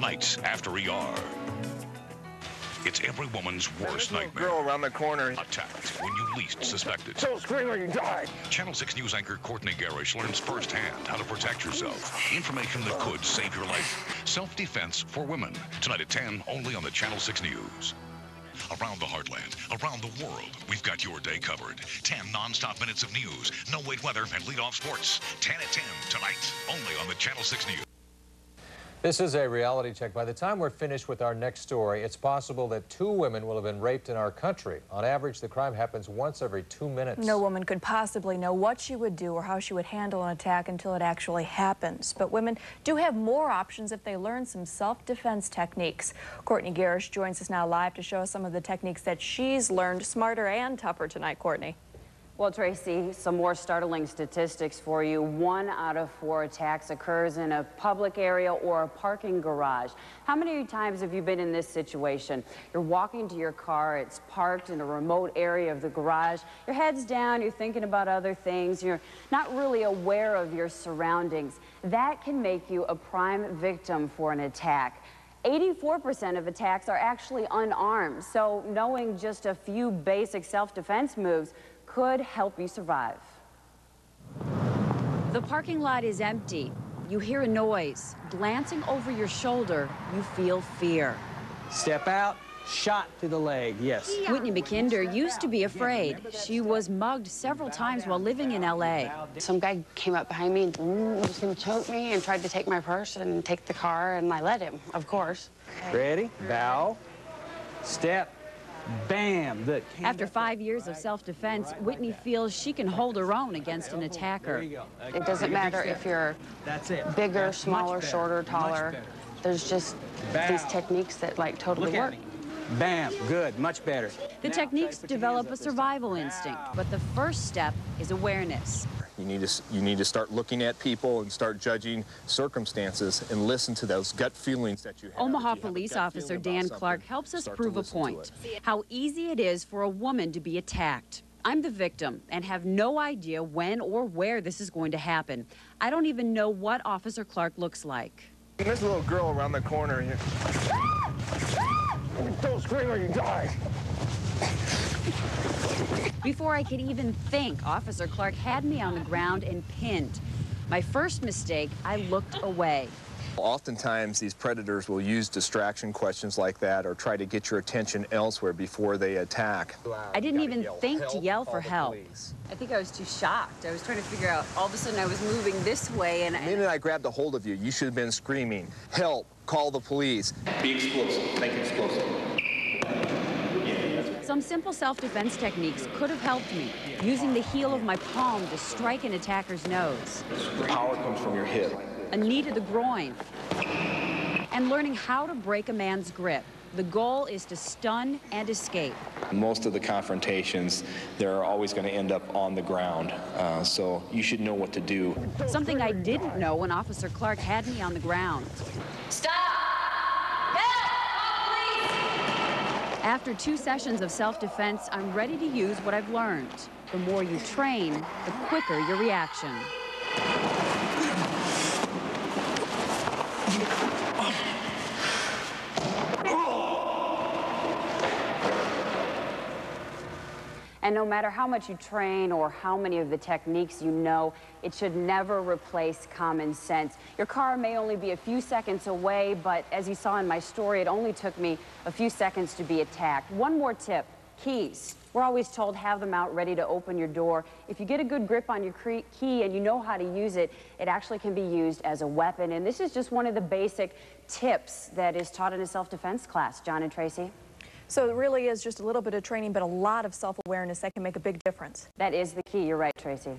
tonight after ER. It's every woman's worst nightmare. Girl around the corner. Attacked when you least suspect it. Don't scream or you die. Channel 6 News anchor Courtney Garish learns firsthand how to protect yourself. Information that could save your life. Self-defense for women. Tonight at 10, only on the Channel 6 News. Around the heartland, around the world, we've got your day covered. 10 non-stop minutes of news, no-wait weather, and lead-off sports. 10 at 10, tonight, only on the Channel 6 News. This is a reality check. By the time we're finished with our next story, it's possible that 2 women will have been raped in our country. On average, the crime happens once every 2 minutes. No woman could possibly know what she would do or how she would handle an attack until it actually happens. But women do have more options if they learn some self-defense techniques. Courtney Garish joins us now live to show us some of the techniques that she's learned, smarter and tougher tonight. Courtney. Well, Tracy, some more startling statistics for you. 1 out of 4 attacks occurs in a public area or a parking garage. How many times have you been in this situation? You're walking to your car, it's parked in a remote area of the garage. Your head's down, you're thinking about other things, you're not really aware of your surroundings. That can make you a prime victim for an attack. 84% of attacks are actually unarmed, so knowing just a few basic self-defense moves could help you survive. The parking lot is empty. You hear a noise. Glancing over your shoulder, you feel fear. Step out, shot to the leg, yes. Whitney McKinder used to be afraid. She was mugged several times while living in L.A. Some guy came up behind me and was going to choke me and tried to take my purse and take the car, and I let him, of course. Ready? Bow. Step. Bam! Good. After 5 years of self-defense, Whitney feels she can hold her own against an attacker. It doesn't matter if you're bigger, smaller, shorter, taller. There's just these techniques that, like, totally work. Bam! Good. Much better. The techniques develop a survival instinct, but the first step is awareness. You need to start looking at people and start judging circumstances and listen to those gut feelings that you have. Omaha police officer Dan Clark helps us prove a point. How easy it is for a woman to be attacked. I'm the victim and have no idea when or where this is going to happen. I don't even know what Officer Clark looks like. There's a little girl around the corner here. Don't scream or you die. Before I could even think, Officer Clark had me on the ground and pinned. My first mistake, I looked away. Oftentimes, these predators will use distraction questions like that or try to get your attention elsewhere before they attack. I didn't even think to yell for help. I think I was too shocked. I was trying to figure out, all of a sudden I was moving this way and The minute I grabbed a hold of you, you should have been screaming, "Help, call the police." Be explosive, make it explosive. Some simple self-defense techniques could have helped me, using the heel of my palm to strike an attacker's nose. The power comes from your hip. A knee to the groin, and learning how to break a man's grip. The goal is to stun and escape. Most of the confrontations, they're always going to end up on the ground, so you should know what to do. Something I didn't know when Officer Clark had me on the ground. Stop! After 2 sessions of self-defense, I'm ready to use what I've learned. The more you train, the quicker your reaction. And no matter how much you train or how many of the techniques you know, it should never replace common sense. Your car may only be a few seconds away, but as you saw in my story, it only took me a few seconds to be attacked. One more tip, keys. We're always told have them out ready to open your door. If you get a good grip on your key and you know how to use it, it actually can be used as a weapon. And this is just one of the basic tips that is taught in a self-defense class. John and Tracy? So it really is just a little bit of training, but a lot of self-awareness that can make a big difference. That is the key. You're right, Tracy.